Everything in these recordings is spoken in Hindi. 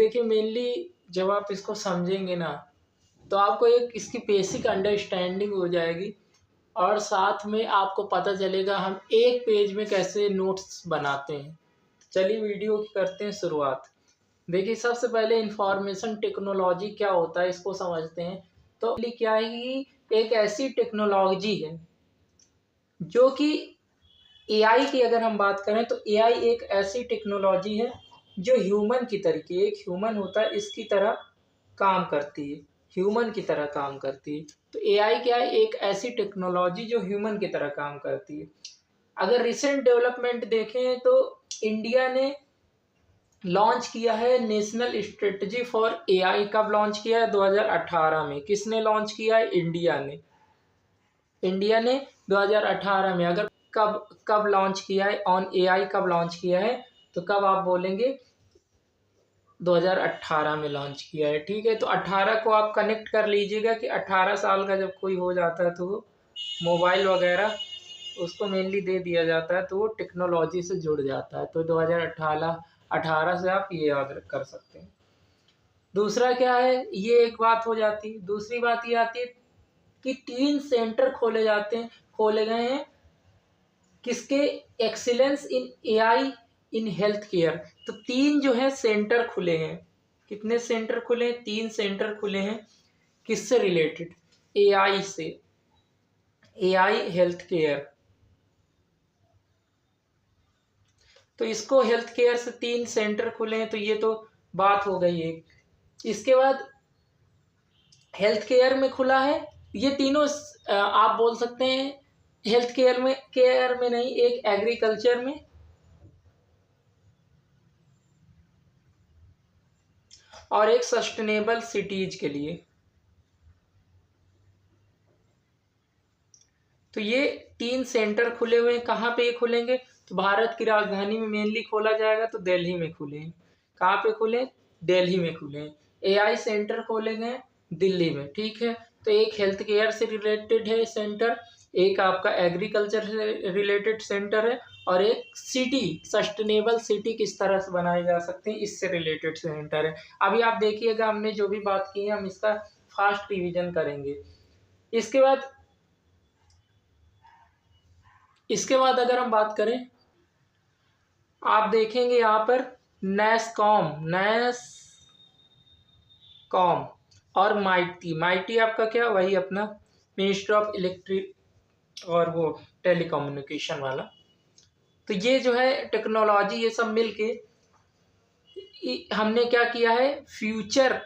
देखिए मेनली जब आप इसको समझेंगे ना तो आपको एक इसकी बेसिक अंडरस्टैंडिंग हो जाएगी और साथ में आपको पता चलेगा हम एक पेज में कैसे नोट्स बनाते हैं। चलिए वीडियो की करते हैं शुरुआत। देखिए सबसे पहले इंफॉर्मेशन टेक्नोलॉजी क्या होता है इसको समझते हैं। तो क्या है कि एक ऐसी टेक्नोलॉजी है जो कि एआई की अगर हम बात करें तो एआई एक ऐसी टेक्नोलॉजी है जो ह्यूमन की तरीके एक ह्यूमन होता है इसकी तरह काम करती है, ह्यूमन की तरह काम करती है। तो एआई क्या है, एक ऐसी टेक्नोलॉजी जो ह्यूमन की तरह काम करती है। अगर रिसेंट डेवलपमेंट देखें तो इंडिया ने लॉन्च किया है नेशनल स्ट्रेटजी फॉर एआई। कब लॉन्च किया है? 2018 में। किसने लॉन्च किया है? इंडिया ने 2018 में। अगर कब कब लॉन्च किया है ऑन एआई, कब लॉन्च किया है तो कब आप बोलेंगे 2018 में लॉन्च किया है। ठीक है, तो 18 को आप कनेक्ट कर लीजिएगा कि 18 साल का जब कोई हो जाता है तो वो मोबाइल वगैरह उसको मेनली दे दिया जाता है तो वो टेक्नोलॉजी से जुड़ जाता है। तो 2018 से आप ये याद कर सकते हैं। दूसरा क्या है, ये एक बात हो जाती है। दूसरी बात ये आती है कि 3 सेंटर खोले गए हैं किसके? Excellence in AI in health care. तो 3 जो है सेंटर खुले हैं। कितने सेंटर खुले हैं? 3 सेंटर खुले हैं। किससे रिलेटेड? एआई से, एआई हेल्थ केयर। तो इसको हेल्थ केयर से 3 सेंटर खुले हैं, तो ये तो बात हो गई एक। इसके बाद हेल्थ केयर में खुला है, ये तीनों आप बोल सकते हैं हेल्थ केयर में नहीं, एक एग्रीकल्चर में और एक सस्टेनेबल सिटीज के लिए। तो ये 3 सेंटर खुले हुए हैं। कहाँ पे ये खुलेंगे? तो भारत की राजधानी में मेनली खोला जाएगा, तो दिल्ली में खुले हैं। कहाँ पे खुले? दिल्ली में खुले हैं। एआई सेंटर खोले गए दिल्ली में। ठीक है, तो एक हेल्थ केयर से रिलेटेड है सेंटर, एक आपका एग्रीकल्चर से रिलेटेड सेंटर है और एक सिटी, सस्टेनेबल सिटी किस तरह से बनाए जा सकते हैं इससे रिलेटेड सेंटर है। अभी आप देखिएगा हमने जो भी बात की है हम इसका फास्ट रिवीजन करेंगे। इसके बाद अगर हम बात करें, आप देखेंगे यहाँ पर नैसकॉम और माइटी आपका क्या? वही अपना मिनिस्ट्री ऑफ इलेक्ट्रिक और वो टेलीकम्युनिकेशन वाला। तो ये जो है टेक्नोलॉजी, ये सब मिलके हमने क्या किया है, फ्यूचर,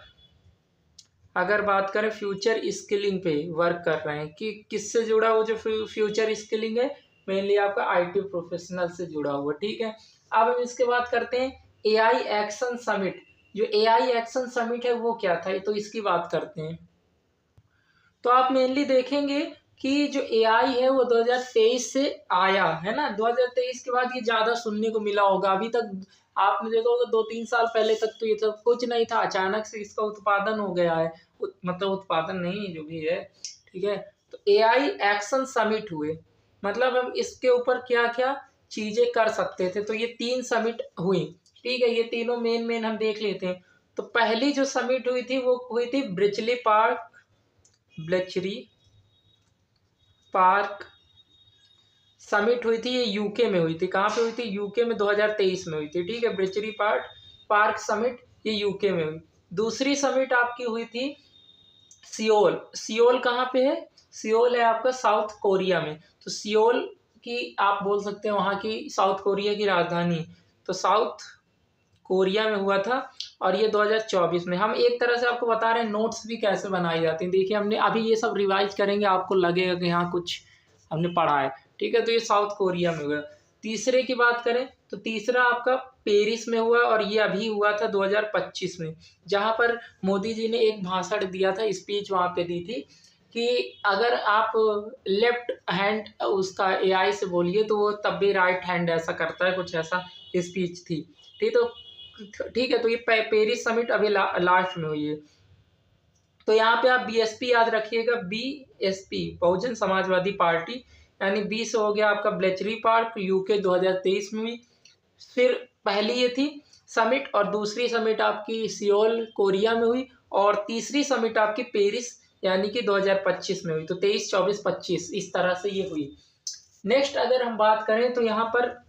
अगर बात करें फ्यूचर स्किलिंग पे वर्क कर रहे हैं। कि किससे जुड़ा वो जो फ्यूचर स्किलिंग है? मेनली आपका आईटी प्रोफेशनल से जुड़ा हुआ। ठीक है, अब हम इसके बात करते हैं एआई एक्शन समिट। जो एआई एक्शन समिट है वो क्या था, तो इसकी बात करते हैं। तो आप मेनली देखेंगे कि जो एआई है वो 2023 से आया है ना। 2023 के बाद ये ज़्यादा सुनने को मिला होगा। अभी तक आपने देखा होगा 2-3 साल पहले तक तो ये सब कुछ नहीं था, अचानक से इसका उत्पादन हो गया है। मतलब उत्पादन नहीं, जो भी है। ठीक है, तो एआई एक्शन समिट हुए, मतलब हम इसके ऊपर क्या क्या चीज़ें कर सकते थे। तो ये 3 समिट हुई। ठीक है, ये तीनों मेन हम देख लेते हैं। तो पहली जो समिट हुई थी वो हुई थी ब्लेचरी पार्क समिट हुई थी। ये यूके में हुई थी। कहाँ पे हुई थी? यूके में 2023 में हुई थी। ठीक है, ब्लेचरी पार्क समिट ये यूके में हुई। दूसरी समिट आपकी हुई थी सियोल कहाँ पे है? सियोल है आपका साउथ कोरिया में। तो सियोल की आप बोल सकते हैं वहाँ की साउथ कोरिया की राजधानी। तो साउथ कोरिया में हुआ था और ये 2024 में। हम एक तरह से आपको बता रहे हैं नोट्स भी कैसे बनाई जाती हैं। देखिए हमने अभी ये सब रिवाइज करेंगे, आपको लगेगा कि यहाँ कुछ हमने पढ़ा है। ठीक है, तो ये साउथ कोरिया में हुआ। तीसरे की बात करें तो तीसरा आपका पेरिस में हुआ और ये अभी हुआ था 2025 में, जहाँ पर मोदी जी ने एक भाषण दिया था, स्पीच वहाँ पे दी थी कि अगर आप लेफ्ट हैंड उसका एआई से बोलिए तो वो तब भी राइट हैंड ऐसा करता है, कुछ ऐसा स्पीच थी। ठीक है, तो ये पेरिस समिट अभी लास्ट में हुई है। तो यहाँ पे आप बीएसपी याद रखिएगा, बीएसपी बहुजन समाजवादी पार्टी, यानी 20 हो गया आपका ब्लेचरी पार्क यूके 2023 में। फिर पहली ये थी समिट, और दूसरी समिट आपकी सियोल कोरिया में हुई, और तीसरी समिट आपकी पेरिस यानी कि 2025 में हुई। तो 23, 24, 25 इस तरह से ये हुई। नेक्स्ट अगर हम बात करें तो यहाँ पर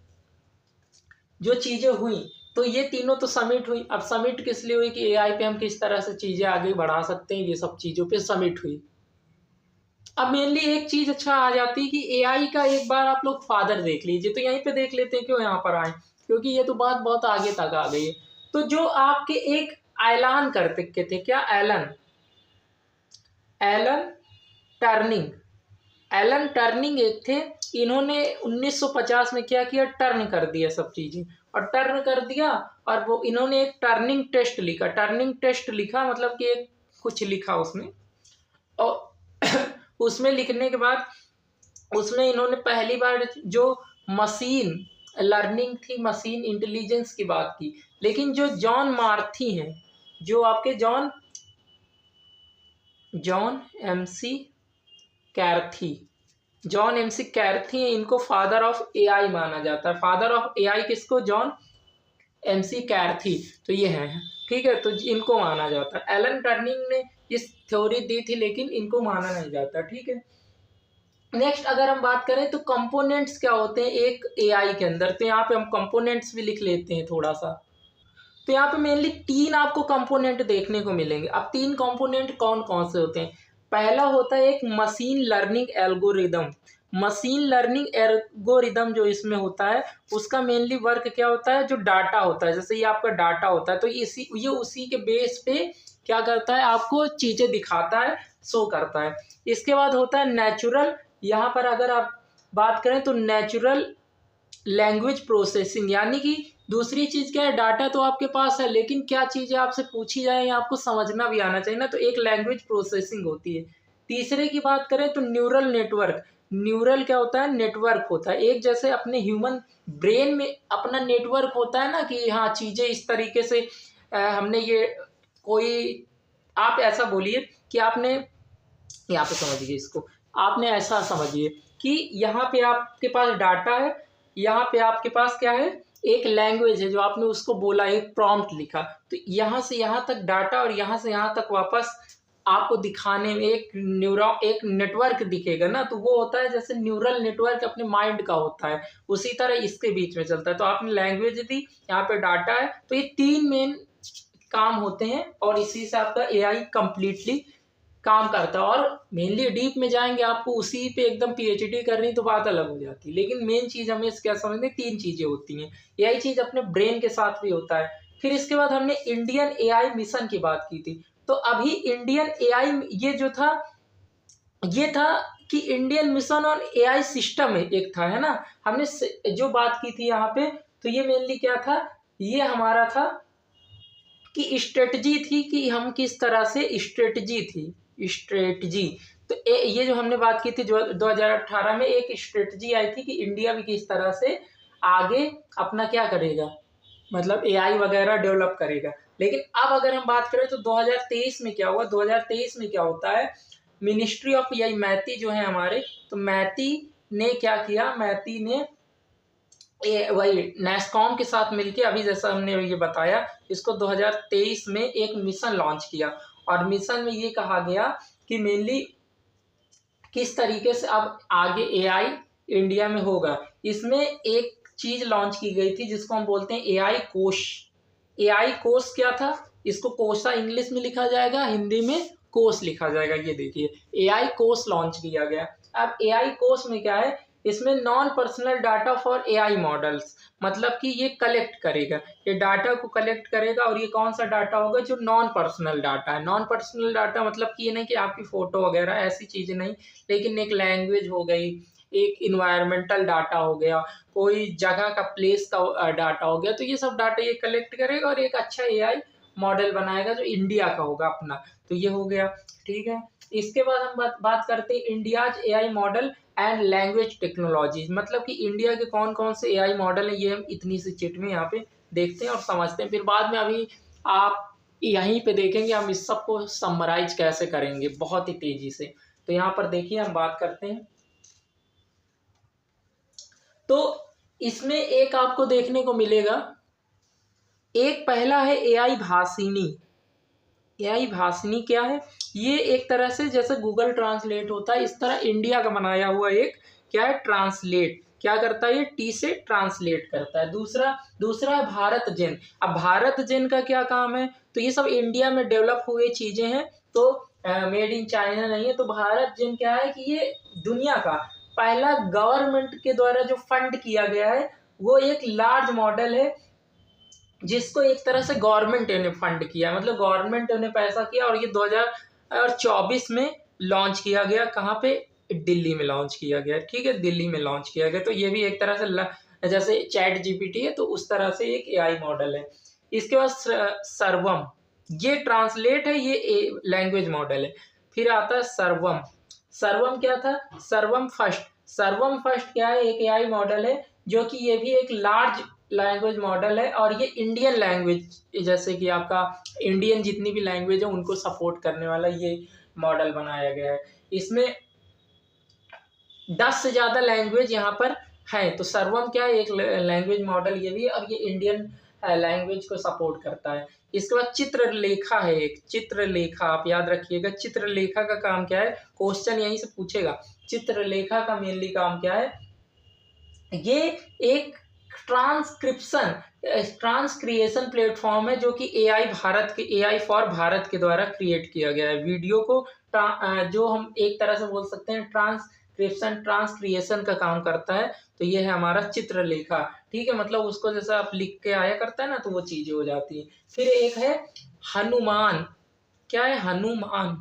जो चीज़ें हुई, तो ये तीनों तो समिट हुई। अब समिट किस लिए हुई कि एआई पे हम किस तरह से चीज़ें आगे बढ़ा सकते हैं, ये सब चीज़ों पे समिट हुई। अब मेनली एक चीज़ अच्छा आ जाती है कि एआई का एक बार आप लोग फादर देख लीजिए। तो यहीं पे देख लेते हैं क्यों यहाँ पर आए, क्योंकि ये तो बात बहुत आगे तक आ गई है। तो जो आपके एक ऐलान करते के थे, क्या Alan Alan Turing, Alan Turing एक थे। इन्होंने 1950 में क्या किया, टर्न कर दिया सब चीज़ें, और टर्न कर दिया, और वो इन्होंने एक टर्निंग टेस्ट लिखा। टर्निंग टेस्ट लिखा मतलब कि एक कुछ लिखा उसमें, और उसमें लिखने के बाद उसमें इन्होंने पहली बार जो मशीन लर्निंग थी, मशीन इंटेलिजेंस की बात की। लेकिन जो जॉन मार्थी हैं, जो आपके जॉन एमसी कैर्थी, जॉन एमसी कैर्थी हैं, इनको फादर ऑफ एआई माना जाता है। फादर ऑफ एआई किसको, जॉन एमसी कैर्थी, तो ये है, ठीक है। तो इनको माना जाता है। एलन टर्निंग ने इस थ्योरी दी थी, लेकिन इनको माना नहीं जाता, ठीक है। नेक्स्ट अगर हम बात करें तो कंपोनेंट्स क्या होते हैं एक एआई के अंदर, तो यहाँ पे हम कंपोनेंट्स भी लिख लेते हैं थोड़ा सा। तो यहाँ पे मेनली 3 आपको कंपोनेंट देखने को मिलेंगे। अब 3 कंपोनेंट कौन कौन से होते हैं। पहला होता है एक machine learning algorithm. Machine learning algorithm जो इसमें होता है, उसका मेनली वर्क क्या होता है, जो डाटा होता है, जैसे ये आपका डाटा होता है, तो ये उसी के बेस पे क्या करता है, आपको चीज़ें दिखाता है, शो करता है। इसके बाद होता है नेचुरल, यहाँ पर अगर आप बात करें तो नेचुरल लैंग्वेज प्रोसेसिंग, यानी कि दूसरी चीज़ क्या है, डाटा तो आपके पास है, लेकिन क्या चीज़ें आपसे पूछी जाए या आपको समझना भी आना चाहिए ना, तो एक लैंग्वेज प्रोसेसिंग होती है। तीसरे की बात करें तो न्यूरल नेटवर्क। न्यूरल क्या होता है, नेटवर्क होता है। एक जैसे अपने ह्यूमन ब्रेन में अपना नेटवर्क होता है ना, कि हाँ चीज़ें इस तरीके से हमने ये कोई, आप ऐसा बोलिए कि आपने यहाँ पे समझिए इसको, आपने ऐसा समझिए कि यहाँ पे आपके पास डाटा है, यहाँ पे आपके पास क्या है, एक लैंग्वेज है जो आपने उसको बोला, एक प्रॉम्प्ट लिखा, तो यहाँ से यहाँ तक डाटा और यहाँ से यहाँ तक वापस आपको दिखाने में एक नेटवर्क दिखेगा ना, तो वो होता है जैसे न्यूरल नेटवर्क अपने माइंड का होता है, उसी तरह इसके बीच में चलता है। तो आपने लैंग्वेज दी, यहाँ पे डाटा है, तो ये 3 मेन काम होते हैं, और इसी से आपका एआई कंप्लीटली काम करता है। और मेनली डीप में जाएंगे, आपको उसी पे एकदम पीएचडी करनी तो बात अलग हो जाती है, लेकिन मेन चीज़ हमें क्या समझनी, 3 चीज़ें होती हैं। यही चीज़ अपने ब्रेन के साथ भी होता है। फिर इसके बाद हमने इंडियन एआई मिशन की बात की थी। तो अभी इंडियन एआई ये जो था, ये था कि इंडियन मिशन और एआई सिस्टम एक था, है ना। हमने जो बात की थी यहाँ पे, तो ये मेनली क्या था, ये हमारा था कि स्ट्रेटजी थी, कि हम किस तरह से स्ट्रेटजी। तो ये जो हमने बात की थी, जो 2018 में एक स्ट्रेटजी आई थी कि इंडिया भी किस तरह से आगे अपना क्या करेगा, मतलब एआई वगैरह डेवलप करेगा। लेकिन अब अगर हम बात करें तो 2023 में क्या हुआ, 2023 में क्या होता है, मिनिस्ट्री ऑफ एआई, मैती जो है हमारे, तो मैती ने क्या किया, मैती ने वही नेस्कॉम के साथ मिलके, अभी जैसा हमने ये बताया, इसको 2023 में एक मिशन लॉन्च किया। और मिशन में ये कहा गया कि मेनली किस तरीके से अब आगे एआई इंडिया में होगा। इसमें एक चीज लॉन्च की गई थी जिसको हम बोलते हैं एआई कोश। एआई कोश क्या था, इसको कोशा इंग्लिश में लिखा जाएगा, हिंदी में कोश लिखा जाएगा। ये देखिए एआई कोश लॉन्च किया गया। अब एआई कोश में क्या है, इसमें non personal data for AI models, मतलब कि ये कलेक्ट करेगा, ये डाटा को कलेक्ट करेगा। और ये कौन सा डाटा होगा, जो नॉन पर्सनल डाटा है। नॉन पर्सनल डाटा मतलब कि ये नहीं कि आपकी फोटो वगैरह ऐसी चीजें नहीं, लेकिन एक लैंग्वेज हो गई, एक इन्वायरमेंटल डाटा हो गया, कोई जगह का प्लेस का डाटा हो गया, तो ये सब डाटा ये कलेक्ट करेगा और एक अच्छा एआई मॉडल बनाएगा जो इंडिया का होगा अपना। तो ये हो गया, ठीक है। इसके बाद हम बात करते हैं India's AI model and language technologies, मतलब कि इंडिया के कौन कौन से एआई मॉडल हैं, ये हम इतनी सी चिट में यहाँ पे देखते हैं और समझते हैं। फिर बाद में अभी आप यहीं पे देखेंगे हम इस सबको समराइज कैसे करेंगे बहुत ही तेजी से। तो यहाँ पर देखिए हम बात करते हैं, तो इसमें एक आपको देखने को मिलेगा एक पहला है एआई भाषिनी। एआई भाषिनी क्या है? ये एक तरह से जैसे गूगल ट्रांसलेट होता है, इस तरह इंडिया का बनाया हुआ एक क्या है, ट्रांसलेट। क्या करता है ये? टी से ट्रांसलेट करता है। दूसरा दूसरा है भारत जेन। अब भारत जेन का क्या काम है? तो ये सब इंडिया में डेवलप हुए चीजें हैं, तो मेड इन चाइना नहीं है। तो भारत जेन क्या है कि ये दुनिया का पहला गवर्नमेंट के द्वारा जो फंड किया गया है, वो एक लार्ज मॉडल है जिसको एक तरह से गवर्नमेंट ने फंड किया, मतलब गवर्नमेंट ने पैसा किया, और ये 2024 में लॉन्च किया गया। कहाँ पे? दिल्ली में लॉन्च किया गया। ठीक है, दिल्ली में लॉन्च किया गया। तो ये भी एक तरह से जैसे चैट जीपीटी है, तो उस तरह से एक एआई मॉडल है। इसके बाद सर्वम, ये ट्रांसलेट है, ये लैंग्वेज मॉडल है। फिर आता है सर्वम। सर्वम क्या था? सर्वम फर्स्ट। सर्वम फर्स्ट क्या है? एक एआई मॉडल है, जो कि ये भी एक लार्ज लैंग्वेज मॉडल है, और ये इंडियन लैंग्वेज, जैसे कि आपका इंडियन जितनी भी लैंग्वेज है उनको सपोर्ट करने वाला ये मॉडल बनाया गया है। इसमें 10 से ज़्यादा लैंग्वेज यहाँ पर है। तो सर्वम क्या है? एक लैंग्वेज मॉडल ये भी है, और ये इंडियन लैंग्वेज को सपोर्ट करता है। इसके बाद चित्रलेखा है एक। चित्रलेखा आप याद रखिएगा, चित्रलेखा का काम क्या है? क्वेश्चन यहीं से पूछेगा। चित्रलेखा का मेनली काम क्या है? ये एक ट्रांसक्रिप्शन ट्रांसक्रिएशन प्लेटफॉर्म है, जो कि एआई फॉर भारत के द्वारा क्रिएट किया गया है। वीडियो को जो हम एक तरह से बोल सकते हैं ट्रांसक्रिप्शन ट्रांसक्रिएशन का काम करता है। तो ये है हमारा चित्रलेखा। ठीक है, मतलब उसको जैसा आप लिख के आया करता है ना, तो वो चीजें हो जाती है। फिर एक है हनुमान। क्या है? हनुमान।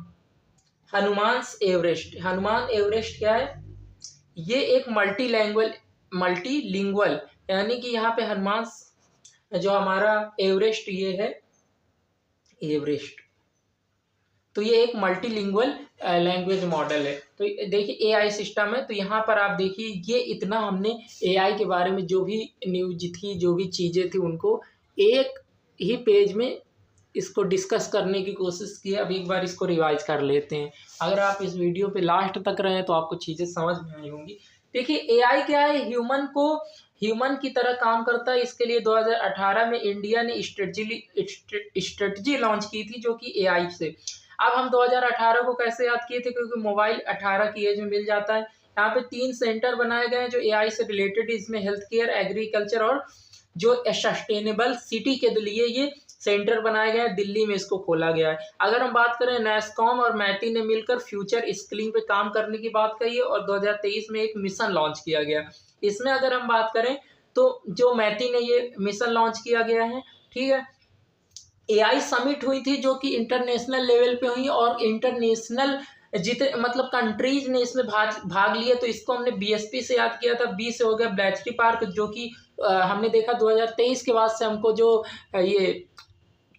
हनुमान एवरेस्ट। हनुमान एवरेस्ट क्या है? ये एक मल्टीलिंगुअल, यानी कि यहाँ पे हनुमान जो हमारा एवरेस्ट ये है, एवरेस्ट, तो ये एक मल्टीलिंगुअल लैंग्वेज मॉडल है। तो देखिए एआई सिस्टम है, तो यहाँ पर आप देखिए ये इतना हमने एआई के बारे में जो भी न्यूज थी, जो भी चीज़ें थी, उनको एक ही पेज में इसको डिस्कस करने की कोशिश की है। अब एक बार इसको रिवाइज कर लेते हैं। अगर आप इस वीडियो पे लास्ट तक रहे तो आपको चीज़ें समझ में आई होंगी। देखिए एआई क्या है? ह्यूमन की तरह काम करता है। इसके लिए 2018 में इंडिया ने स्ट्रेटजी लॉन्च की थी, जो कि एआई से। अब हम 2018 को कैसे याद किए थे? क्योंकि मोबाइल 18 की एज में मिल जाता है। यहाँ पे 3 सेंटर बनाए गए हैं जो एआई से रिलेटेड। इसमें हेल्थ केयर, एग्रीकल्चर और जो सस्टेनेबल सिटी के लिए ये सेंटर बनाया गया है। दिल्ली में इसको खोला गया है। अगर हम बात करें, नैस्कॉम और मैटी ने मिलकर फ्यूचर स्किलिंग पे काम करने की बात कही है, और 2023 में एक मिशन लॉन्च किया गया। इसमें अगर हम बात करें तो जो मैटी ने ये मिशन लॉन्च किया गया है, ठीक है। एआई समिट हुई थी, जो कि इंटरनेशनल लेवल पे हुई, और इंटरनेशनल जितने मतलब कंट्रीज ने इसमें भाग लिया। तो इसको हमने बीएसपी से याद किया था। बी से हो गया ब्लैचली पार्क, जो कि हमने देखा 2023 के बाद से हमको जो ये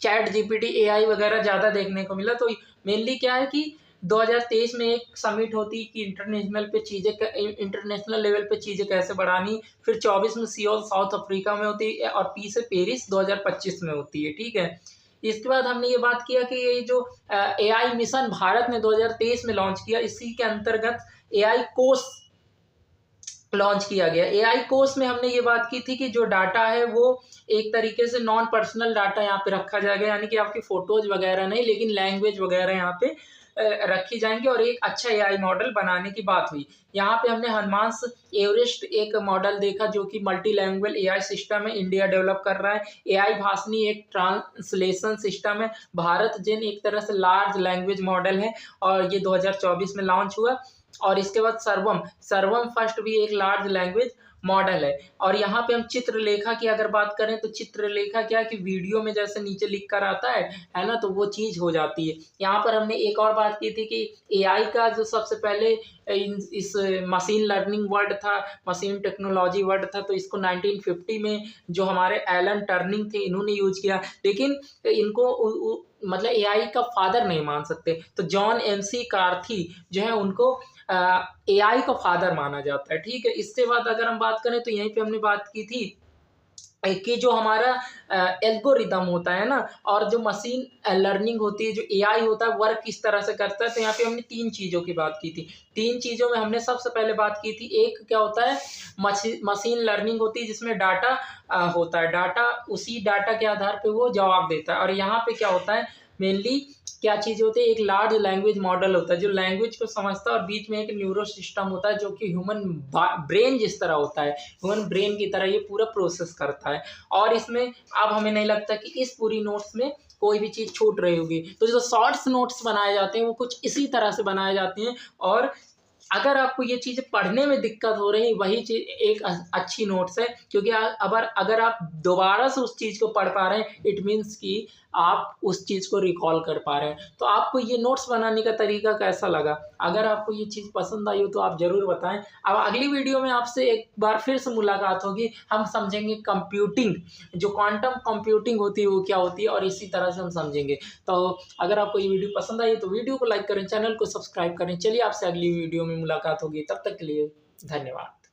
चैट जीपीटी एआई वगैरह ज़्यादा देखने को मिला। तो मेनली क्या है कि 2023 में एक समिट होती कि इंटरनेशनल लेवल पे चीज़ें कैसे बढ़ानी। फिर 24 में सियोल साउथ अफ्रीका में होती है, और पी से पेरिस 2025 में होती है। ठीक है, इसके बाद हमने ये बात किया कि ये जो एआई मिशन भारत ने 2023 में लॉन्च किया, इसी के अंतर्गत एआई कोर्स लॉन्च किया गया। एआई कोर्स में हमने ये बात की थी कि जो डाटा है वो एक तरीके से नॉन पर्सनल डाटा यहाँ पे रखा जाएगा, यानी कि आपकी फोटोज वगैरह नहीं, लेकिन लैंग्वेज वगैरह यहाँ पे रखी जाएंगी, और एक अच्छा एआई मॉडल बनाने की बात हुई। यहाँ पे हमने हनुमान एवरेस्ट एक मॉडल देखा, जो कि मल्टी लैंग्वेज एआई सिस्टम है, इंडिया डेवलप कर रहा है। एआई भाषिनी एक ट्रांसलेशन सिस्टम है। भारत जेन एक तरह से लार्ज लैंग्वेज मॉडल है, और ये 2024 में लॉन्च हुआ। और इसके बाद सर्वम सर्वम फर्स्ट भी एक लार्ज लैंग्वेज मॉडल है। और यहाँ पे हम चित्रलेखा की अगर बात करें, तो चित्रलेखा क्या है कि वीडियो में जैसे नीचे लिख कर आता है ना, तो वो चीज़ हो जाती है। यहाँ पर हमने एक और बात की थी कि एआई का जो सबसे पहले इस मशीन लर्निंग वर्ड था, मशीन टेक्नोलॉजी वर्ड था, तो इसको 1950 में जो हमारे एलन टर्निंग थे, इन्होंने यूज किया। लेकिन इनको मतलब एआई का फादर नहीं मान सकते। तो जॉन एमसी कार्थी जो है, उनको एआई का फादर माना जाता है। ठीक है, इसके बाद अगर हम बात करें तो यहीं पे हमने बात की थी कि जो हमारा एल्गोरिदम होता है ना, और जो मशीन लर्निंग होती है, जो एआई होता है, वर्क किस तरह से करता है। तो यहाँ पे हमने 3 चीज़ों की बात की थी। 3 चीज़ों में हमने सबसे पहले बात की थी, एक क्या होता है, मशीन लर्निंग होती है जिसमें डाटा होता है, डाटा, उसी डाटा के आधार पे वो जवाब देता है। और यहाँ पे क्या होता है, मेनली क्या चीज़ होती है, एक लार्ज लैंग्वेज मॉडल होता है जो लैंग्वेज को समझता है, और बीच में एक न्यूरो सिस्टम होता है जो कि ह्यूमन ब्रेन जिस तरह होता है, ह्यूमन ब्रेन की तरह ये पूरा प्रोसेस करता है। और इसमें अब हमें नहीं लगता कि इस पूरी नोट्स में कोई भी चीज़ छूट रही होगी। तो जो शॉर्ट्स नोट्स बनाए जाते हैं वो कुछ इसी तरह से बनाए जाते हैं। और अगर आपको ये चीज़ें पढ़ने में दिक्कत हो रही है, वही चीज़ एक अच्छी नोट्स है, क्योंकि अगर आप दोबारा से उस चीज़ को पढ़ पा रहे हैं, इट मीन्स कि आप उस चीज़ को रिकॉल कर पा रहे हैं। तो आपको ये नोट्स बनाने का तरीका कैसा लगा? अगर आपको ये चीज़ पसंद आई हो तो आप ज़रूर बताएं। अब अगली वीडियो में आपसे एक बार फिर से मुलाकात होगी, हम समझेंगे कंप्यूटिंग, जो क्वांटम कंप्यूटिंग होती है वो क्या होती है, और इसी तरह से हम समझेंगे। तो अगर आपको ये वीडियो पसंद आई तो वीडियो को लाइक करें, चैनल को सब्सक्राइब करें। चलिए आपसे अगली वीडियो में मुलाकात होगी, तब तक के लिए धन्यवाद।